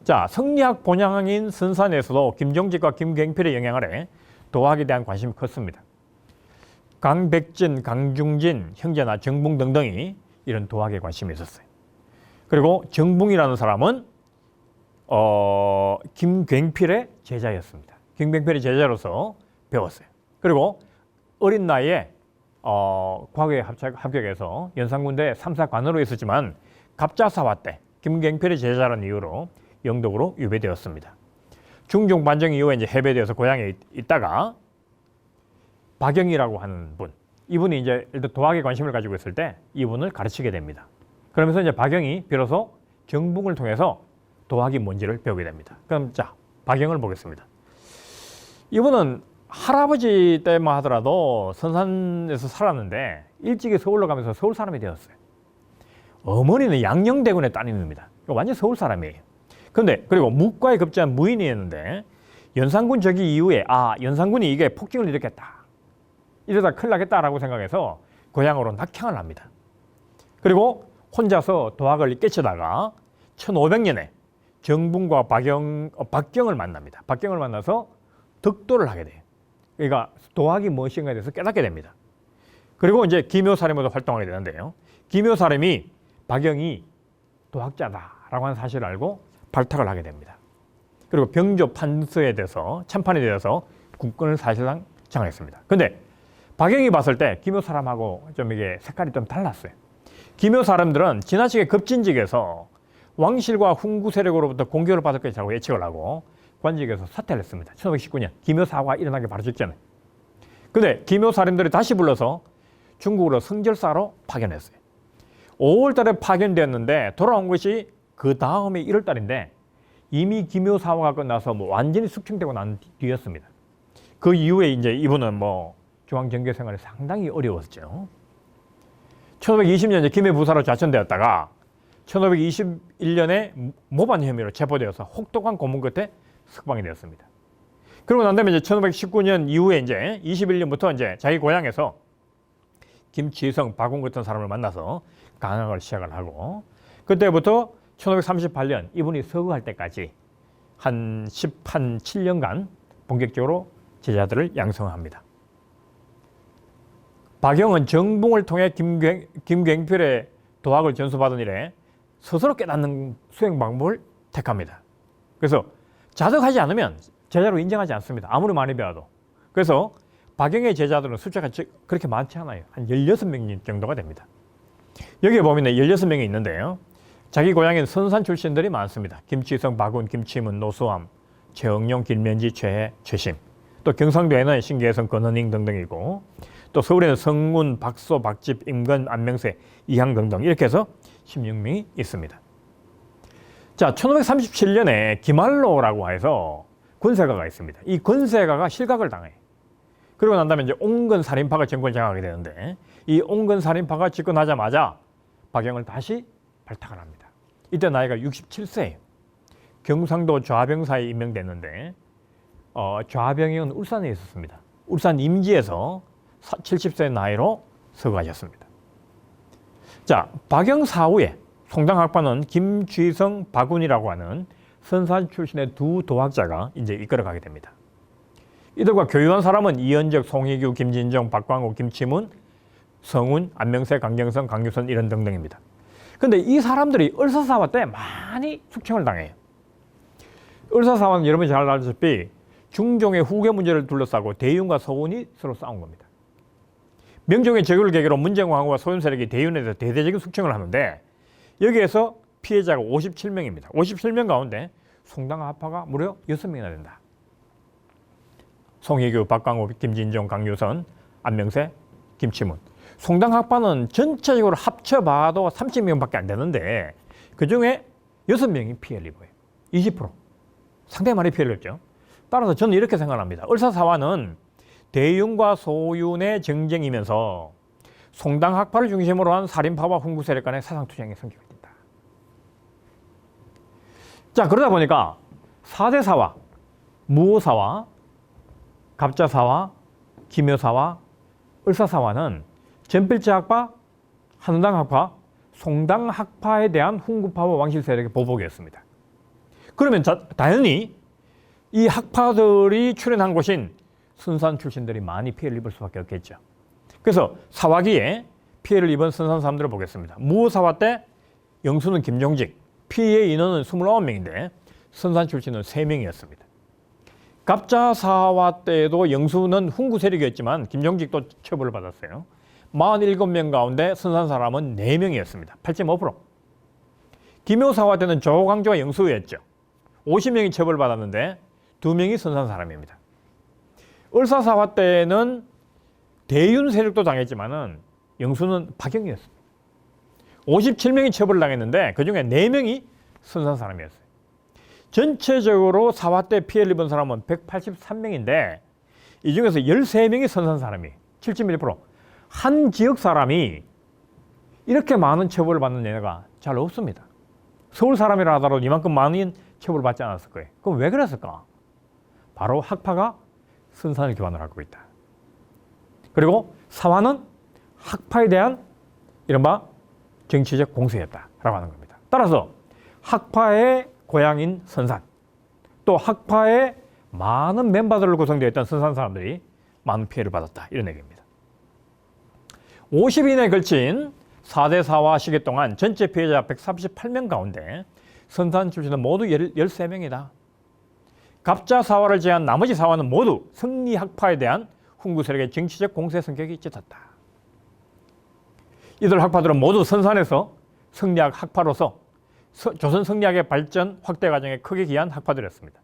자, 성리학 본향인 선산에서도 김종직과 김갱필의 영향 아래 도학에 대한 관심이 컸습니다. 강백진, 강중진, 형제나 정붕 등등이 이런 도학에 관심이 있었어요. 그리고 정붕이라는 사람은 김갱필의 제자였습니다. 김갱필의 제자로서 배웠어요. 그리고 어린 나이에 과거에 합격해서 연산군대 3사 관으로 있었지만 갑자사화 때 김갱필의 제자라는 이유로 영독으로 유배되었습니다. 중종 반정 이후에 이제 해배되어서 고향에 있다가 박영이라고 하는 분, 이분이 이제 일단 도학에 관심을 가지고 있을 때 이분을 가르치게 됩니다. 그러면서 이제 박영이 비로소 정붕을 통해서 도학이 뭔지를 배우게 됩니다. 그럼 자, 박영을 보겠습니다. 이분은 할아버지 때만 하더라도 선산에서 살았는데 일찍이 서울로 가면서 서울 사람이 되었어요. 어머니는 양녕대군의 따님입니다. 완전 서울 사람이에요. 근데 그리고 묵과에 급제한 무인이었는데 연산군 저기 이후에 연산군이 이게 폭증을 일으켰다, 이러다 큰일 나겠다라고 생각해서 고향으로 낙향을 합니다. 그리고 혼자서 도학을 깨치다가 1500년에 정붕과 박경을 만납니다. 박경을 만나서 덕도를 하게 돼요. 그러니까 도학이 무엇인가에 대해서 깨닫게 됩니다. 그리고 이제 기묘사람으로 활동하게 되는데요. 기묘사람이 박영이 도학자다라고 하는 사실을 알고 발탁을 하게 됩니다. 그리고 병조 판서에 대해서 참판에 대해서 국권을 사실상 장악했습니다. 근데 박영이 봤을 때 기묘사람하고 좀 이게 색깔이 좀 달랐어요. 기묘사람들은 지나치게 급진직에서 왕실과 훈구 세력으로부터 공격을 받을 것이라고 예측을 하고 관직에서 사퇴를 했습니다. 1519년 기묘사화가 일어나기 바로 직전에. 근데 기묘사람들이 다시 불러서 중국으로 성절사로 파견했어요. 5월 달에 파견되었는데 돌아온 것이 그 다음에 1월 달인데 이미 기묘사화가 끝나서 완전히 숙청되고 난 뒤였습니다. 그 이후에 이제 이분은 중앙정교 생활이 상당히 어려웠죠. 1520년에 김해부사로 좌천되었다가 1521년에 모반 혐의로 체포되어서 혹독한 고문 끝에 석방이 되었습니다. 그러고 난 다음에 이제 1519년 이후에 이제 21년부터 이제 자기 고향에서 김치성, 박웅 같은 사람을 만나서 강학을 시작을 하고 그때부터 1538년 이분이 서거할 때까지 한 7년간 본격적으로 제자들을 양성합니다. 박영은 정붕을 통해 김갱필의 도학을 전수받은 이래 스스로 깨닫는 수행 방법을 택합니다. 그래서 자덕하지 않으면 제자로 인정하지 않습니다. 아무리 많이 배워도. 그래서 박영의 제자들은 숫자가 그렇게 많지 않아요. 한 16명 정도가 됩니다. 여기에 보면 16명이 있는데요. 자기 고향에는 선산 출신들이 많습니다. 김치성, 박운, 김치문, 노수암, 최응용, 김면지, 최해, 최심. 또 경상도에는 신계성, 권은잉 등등이고 또 서울에는 성문, 박소, 박집, 임건, 안명세, 이항 등등 이렇게 해서 16명이 있습니다. 자, 1537년에 김한로라고 해서 권세가가 있습니다. 이 권세가가 실각을 당해요. 그러고 난 다음에 이제 옹건 살인파가 정권을 장악하게 되는데 이 옹건 살인파가 집권하자마자 박영을 다시 발탁을 합니다. 이때 나이가 67세예요. 경상도 좌병사에 임명됐는데 좌병은 울산에 있었습니다. 울산 임지에서 70세 나이로 서거하셨습니다. 자, 박영 사후에 송당학파는 김쥐성, 박운이라고 하는 선산 출신의 두 도학자가 이제 이끌어가게 됩니다. 이들과 교류한 사람은 이현적, 송혜교, 김진정, 박광호, 김치문, 성운, 안명세, 강경선, 강유선 이런 등등입니다. 그런데 이 사람들이 을사사화 때 많이 숙청을 당해요. 을사사화는 여러분이 잘 알다시피 중종의 후계 문제를 둘러싸고 대윤과 서운이 서로 싸운 겁니다. 명종의 제국을 계기로 문정왕후와 소윤 세력이 대윤에 대해서 대대적인 숙청을 하는데 여기에서 피해자가 57명입니다. 57명 가운데 송당하파가 무려 6명이나 된다. 송혜교, 박광호, 김진종, 강유선, 안명세, 김치문. 송당학파는 전체적으로 합쳐봐도 30명밖에 안 되는데 그중에 6명이 피해를 입어요. 20%. 상당히 많이 피해를 입죠. 따라서 저는 이렇게 생각합니다. 을사사화는 대윤과 소윤의 정쟁이면서 송당학파를 중심으로 한 살인파와 훈구 세력 간의 사상투쟁의 성격이 있다. 자, 그러다 보니까 4대 사화, 무오사화, 갑자사화, 김여사화, 을사사화는 전필제학파, 한당학파, 송당학파에 대한 훈구파와 왕실 세력의 보복이었습니다. 그러면 당연히 이 학파들이 출연한 곳인 선산 출신들이 많이 피해를 입을 수밖에 없겠죠. 그래서 사화기에 피해를 입은 선산 사람들을 보겠습니다. 무오사화 때 영수는 김종직, 피해 인원은 29명인데 선산 출신은 3명이었습니다. 갑자사화 때도 영수는 훈구 세력이었지만 김종직도 처벌을 받았어요. 47명 가운데 선산 사람은 4명이었습니다. 8.5%. 김효사화 때는 조광조와 영수였죠. 50명이 처벌받았는데 2명이 선산 사람입니다. 을사사화 때는 대윤 세력도 당했지만은 영수는 박영이었습니다. 57명이 처벌당했는데 그중에 4명이 선산 사람이었어요. 전체적으로 사화 때 피해를 입은 사람은 183명인데 이 중에서 13명이 선산 사람이에요. 7.1%. 한 지역 사람이 이렇게 많은 처벌을 받는 예가 잘 없습니다. 서울 사람이라 하더라도 이만큼 많은 처벌을 받지 않았을 거예요. 그럼 왜 그랬을까? 바로 학파가 선산을 기반으로 하고 있다. 그리고 사화는 학파에 대한 이른바 정치적 공세였다라고 하는 겁니다. 따라서 학파의 고향인 선산, 또 학파의 많은 멤버들로 구성되어 있던 선산 사람들이 많은 피해를 받았다. 이런 얘기입니다. 50인에 걸친 4대 사화 시기 동안 전체 피해자 138명 가운데 선산 출신은 모두 13명이다. 갑자 사화를 제한 나머지 사화는 모두 성리 학파에 대한 훈구 세력의 정치적 공세 성격이 짙었다. 이들 학파들은 모두 선산에서 성리학 학파로서 조선 성리학의 발전 확대 과정에 크게 기여한 학파들이었습니다.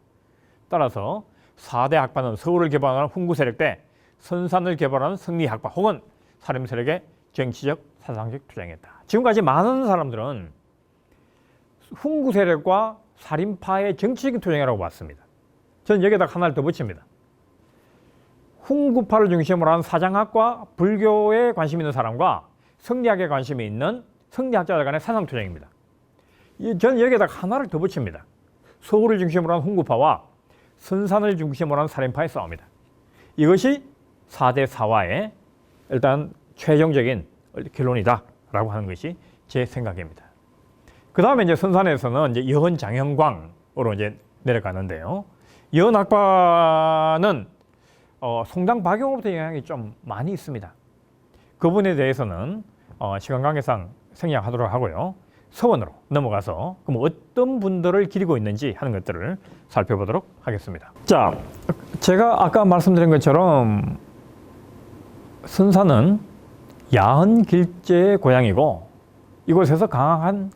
따라서 4대 학파는 서울을 개발하는 훈구 세력 때 선산을 개발하는 성리 학파 혹은 살림 세력의 정치적 사상적 투쟁이었다. 지금까지 많은 사람들은 훈구 세력과 살인파의 정치적인 투쟁이라고 봤습니다. 저는 여기에다 하나를 더 붙입니다. 훈구파를 중심으로 한 사장학과 불교에 관심 있는 사람과 성리학에 관심이 있는 성리학자들 간의 사상투쟁입니다. 저는 여기에다 하나를 더 붙입니다. 서울을 중심으로 한 훈구파와 선산을 중심으로 한 살인파의 싸움이다. 이것이 4대 사화의 일단 최종적인 결론이다라고 하는 것이 제 생각입니다. 그 다음에 이제 선산에서는 이제 여헌 장형광으로 이제 내려가는데요. 여헌 학파는 송당 박용호부터 영향이 좀 많이 있습니다. 그분에 대해서는 시간 관계상 생략하도록 하고요. 서원으로 넘어가서 그럼 어떤 분들을 기리고 있는지 하는 것들을 살펴보도록 하겠습니다. 자, 제가 아까 말씀드린 것처럼 선산은 야헌 길제의 고향이고 이곳에서 강한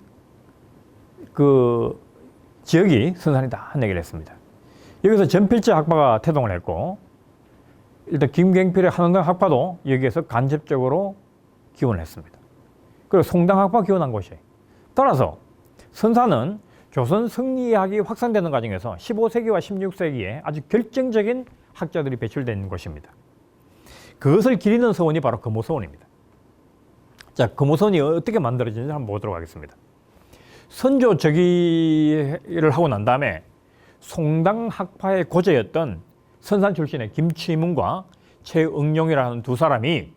그 지역이 선산이다 하는 얘기를 했습니다. 여기서 전필제 학파가 태동을 했고 일단 김경필의 한원당 학파도 여기에서 간접적으로 기원을 했습니다. 그리고 송당 학파 기원한 곳이에요. 따라서 선산은 조선 성리학이 확산되는 과정에서 15세기와 16세기에 아주 결정적인 학자들이 배출된 곳입니다. 그것을 기리는 서원이 바로 금오서원입니다. 자, 금오서원이 어떻게 만들어지는지 한번 보도록 하겠습니다. 선조 즉위를 하고 난 다음에 송당 학파의 고제였던 선산 출신의 김치문과 최응용이라는 두 사람이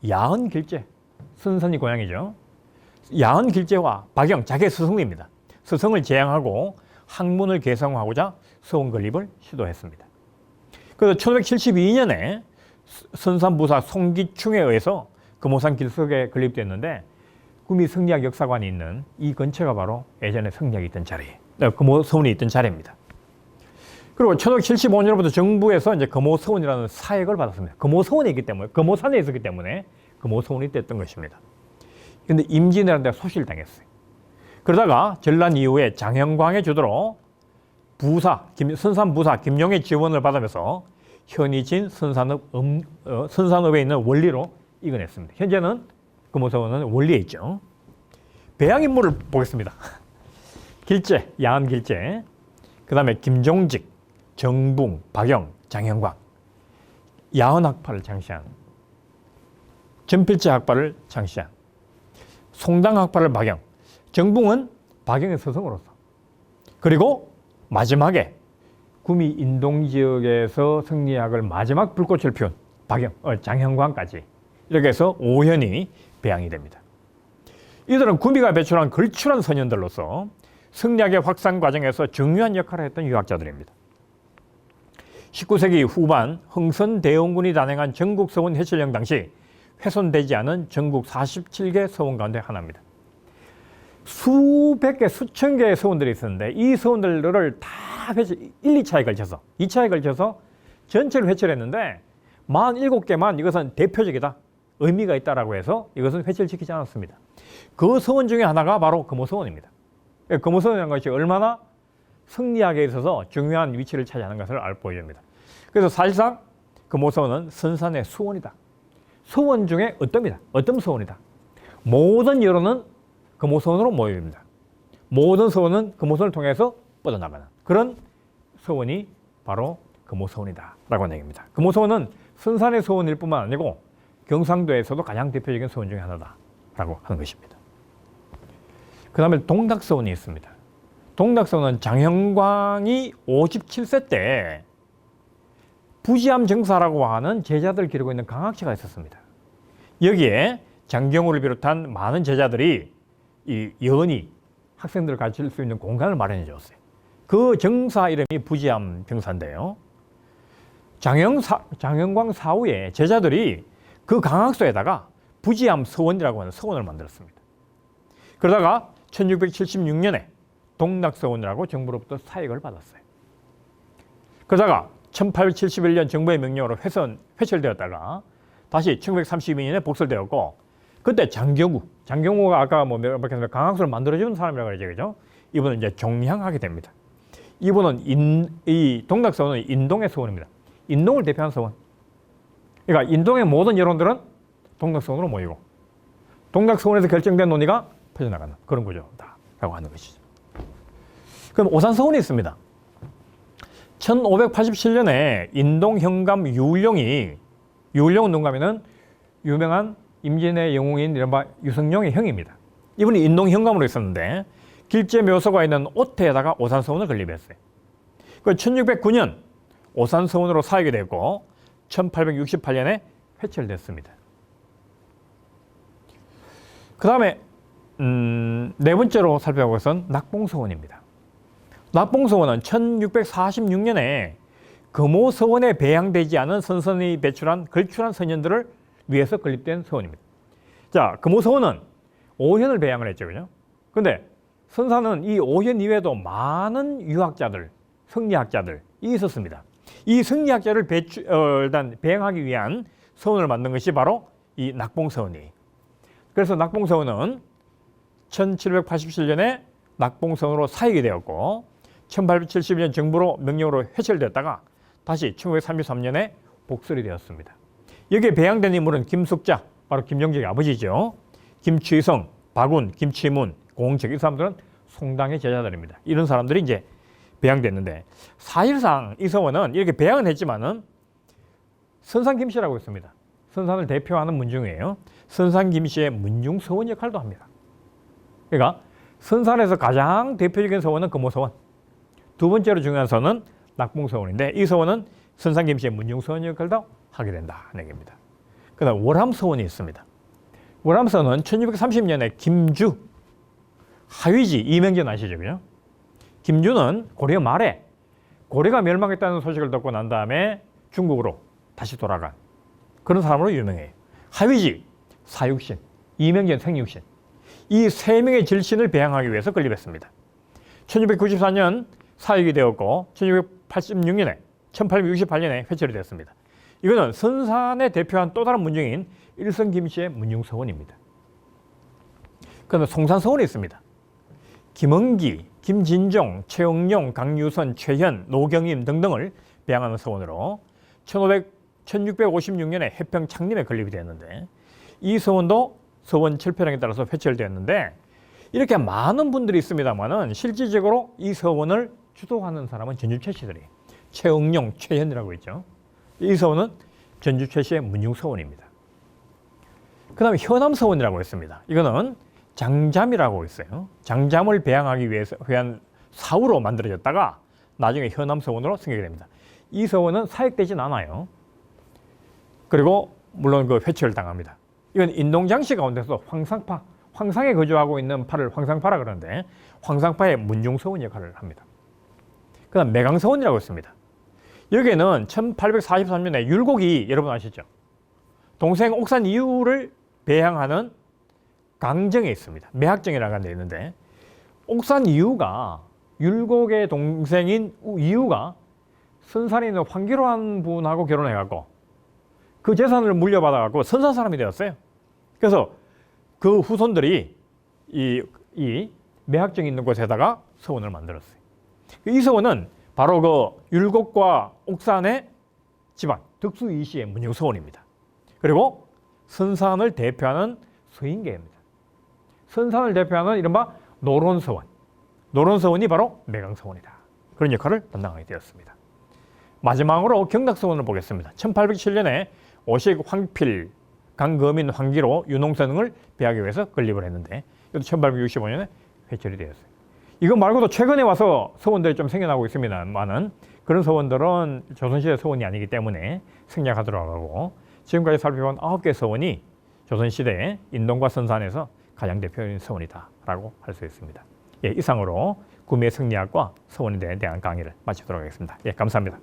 야헌 길제, 선산이 고향이죠. 야헌 길제와 박영, 자기의 스승입니다. 스승을 제양하고 학문을 개성하고자 서원 건립을 시도했습니다. 그래서 1572년에 선산부사 송기충에 의해서 금오산 길석에 건립됐는데 구미 성리학 역사관이 있는 이 근처가 바로 예전에 성리학이 있던 자리예요. 금오서원이 있던 자리입니다. 그리고 1575년부터 정부에서 이제 금오서원이라는 사역을 받았습니다. 금오서원에 있기 때문에, 금오산에 있었기 때문에 금오서원이 됐던 것입니다. 그런데 임진왜란 때 소실당했어요. 그러다가 전란 이후에 장현광의 주도로 선산부사 김용의 지원을 받으면서 현의진 선산읍에 있는 원리로 이관했습니다. 현재는 금오서원은 원리에 있죠. 배양인물을 보겠습니다. 길재, 야암길재, 그 다음에 김종직, 정붕, 박영, 장현광, 야언학파를 창시한, 전필재 학파를 창시한, 송당학파를 박영, 정붕은 박영의 스승으로서, 그리고 마지막에 구미 인동 지역에서 성리학을 마지막 불꽃을 피운 박영, 장현광까지 이렇게 해서 5현이 배양이 됩니다. 이들은 구미가 배출한 걸출한 선현들로서 성리학의 확산 과정에서 중요한 역할을 했던 유학자들입니다. 19세기 후반 흥선대원군이 단행한 전국서원 해설령 당시 훼손되지 않은 전국 47개 서원 가운데 하나입니다. 수백 개, 수천 개의 서원들이 있었는데 이 서원들을 다 1, 2차에 걸쳐서 2차에 걸쳐서 전체를 회철했는데 47개만 이것은 대표적이다, 의미가 있다라고 해서 이것은 회철시키지 않았습니다. 그 서원 중에 하나가 바로 금오서원입니다. 금오서원이라는 것이 얼마나 성리학에 있어서 중요한 위치를 차지하는 것을 보여줍니다. 그래서 사실상 금오서원은 선산의 수원이다. 서원 중에 어뜸이다. 어뜸 서원이다. 모든 여론은 금오서원으로 모입니다. 모든 서원은 금오서원을 통해서 뻗어나가는 그런 서원이 바로 금오서원이다 라고 하는 얘기입니다. 금오서원은 선산의 서원일 뿐만 아니고 경상도에서도 가장 대표적인 서원 중에 하나다 라고 하는 것입니다. 그 다음에 동락서원이 있습니다. 동락서원은 장현광이 57세 때 부지암 정사라고 하는 제자들을 기르고 있는 강학체가 있었습니다. 여기에 장경우를 비롯한 많은 제자들이 이 여은이 학생들을 가르칠 수 있는 공간을 마련해 줬어요. 그 정사 이름이 부지암 정사인데요. 장현광 사후에 제자들이 그 강학소에다가 부지암 서원이라고 하는 서원을 만들었습니다. 그러다가 1676년에 동락서원이라고 정부로부터 사익을 받았어요. 그러다가 1871년 정부의 명령으로 회철되었다가 다시 1932년에 복설되었고, 그때 장경우가 아까 강학소를 만들어준 사람이라고 그러죠, 그죠? 이분은 이제 종량하게 됩니다. 이분은 이 동락서원은 인동의 서원입니다. 인동을 대표하는 서원. 그러니까 인동의 모든 여론들은 동락서원으로 모이고 동락서원에서 결정된 논의가 퍼져나가는 그런 구조다라고 하는 것이죠. 그럼 오산서원이 있습니다. 1587년에 인동 현감 유울룡은 누군가 하면은 유명한 임진의 영웅인 이른바 유성룡의 형입니다. 이분이 인동 현감으로 있었는데 길재 묘소가 있는 오태에다가 오산서원을 건립했어요. 그 1609년 오산서원으로 사역이 됐고 1868년에 회철됐습니다. 그 다음에 네 번째로 살펴볼 것은 낙봉서원입니다. 낙봉서원은 1646년에 금오서원에 배양되지 않은 선선이 배출한 걸출한 선현들을 위해서 건립된 서원입니다. 자, 금오서원은 5현을 배양을 했죠, 그죠? 근데 선산은 이 5현 이외에도 많은 유학자들, 성리학자들이 있었습니다. 이 성리학자를 일단 배양하기 위한 서원을 만든 것이 바로 이 낙봉서원이에요. 그래서 낙봉서원은 1787년에 낙봉서원으로 사역이 되었고 1872년 정부로 명령으로 회철되었다가 다시 1933년에 복설이 되었습니다. 여기에 배양된 인물은 김숙자, 바로 김종직의 아버지죠. 김취성, 박운, 김치문, 공책, 이 사람들은 송당의 제자들입니다. 이런 사람들이 이제 배양됐는데 사실상 이 서원은 이렇게 배양은 했지만은 선산 김씨라고 있습니다. 선산을 대표하는 문중이에요. 선산 김씨의 문중 서원 역할도 합니다. 그러니까 선산에서 가장 대표적인 서원은 금오서원, 두 번째로 중요한 서원은 낙봉서원인데 이 서원은 선산 김씨의 문중 서원 역할도 하게 된다는 얘기입니다. 그다음 월암서원이 있습니다. 월암서원은 1630년에 김주, 하위지 이명전 아시죠, 그죠? 김준은 고려 말에 고려가 멸망했다는 소식을 듣고 난 다음에 중국으로 다시 돌아간 그런 사람으로 유명해요. 하위지, 사육신, 이명전 생육신 이 세 명의 질신을 배양하기 위해서 건립했습니다. 1694년 사육이 되었고 1686년에 1868년에 회철이 됐습니다. 이거는 선산에 대표한 또 다른 문중인 일성 김씨의 문중서원입니다. 그다음에 송산서원이 있습니다. 김응기, 김진종, 최응룡, 강유선, 최현, 노경임 등등을 배양하는 서원으로 1656년에 해평 창림에 건립이 되었는데 이 서원도 서원 철폐령에 따라서 회철되었는데 이렇게 많은 분들이 있습니다만은 실질적으로 이 서원을 주도하는 사람은 전주최 씨들이에요. 최응룡, 최현이라고 있죠. 이 서원은 전주최 씨의 문중서원입니다. 그 다음에 현암서원이라고 있습니다. 이거는 장잠이라고 있어요. 장잠을 배양하기 위한 사후로 만들어졌다가 나중에 현암서원으로 승격이 됩니다. 이 서원은 사역되진 않아요. 그리고 물론 그 회초를 당합니다. 이건 인동장씨 가운데서 황상에 거주하고 있는 파를 황상파라 그러는데 황상파의 문중서원 역할을 합니다. 그 다음 매강서원이라고 있습니다. 여기에는 1843년에 율곡이 여러분 아시죠? 동생 옥산 이유를 배양하는 강정에 있습니다. 매학정이라고 하는 데 있는데 옥산 이유가 율곡의 동생인 이유가 선산에 있는 황기로한 분하고 결혼해갖고 그 재산을 물려받아갖고 선산 사람이 되었어요. 그래서 그 후손들이 이 매학정이 있는 곳에다가 서원을 만들었어요. 이 서원은 바로 그 율곡과 옥산의 집안 덕수 이씨의 문중서원입니다. 그리고 선산을 대표하는 서인계입니다. 선산을 대표하는 이른바 노론서원. 노론서원이 바로 매강서원이다. 그런 역할을 담당하게 되었습니다. 마지막으로 경락서원을 보겠습니다. 1807년에 오식, 황필, 강거민, 황기로, 윤홍선 등을 배하기 위해서 건립을 했는데 이것도 1865년에 회철이 되었어요. 이거 말고도 최근에 와서 서원들이 좀 생겨나고 있습니다만은 그런 서원들은 조선시대 서원이 아니기 때문에 생략하도록 하고 지금까지 살펴본 9개 서원이 조선시대의 인동과 선산에서 가장 대표적인 서원이다라고 할 수 있습니다. 예, 이상으로 구미의 승리학과 서원에 대한 강의를 마치도록 하겠습니다. 예, 감사합니다.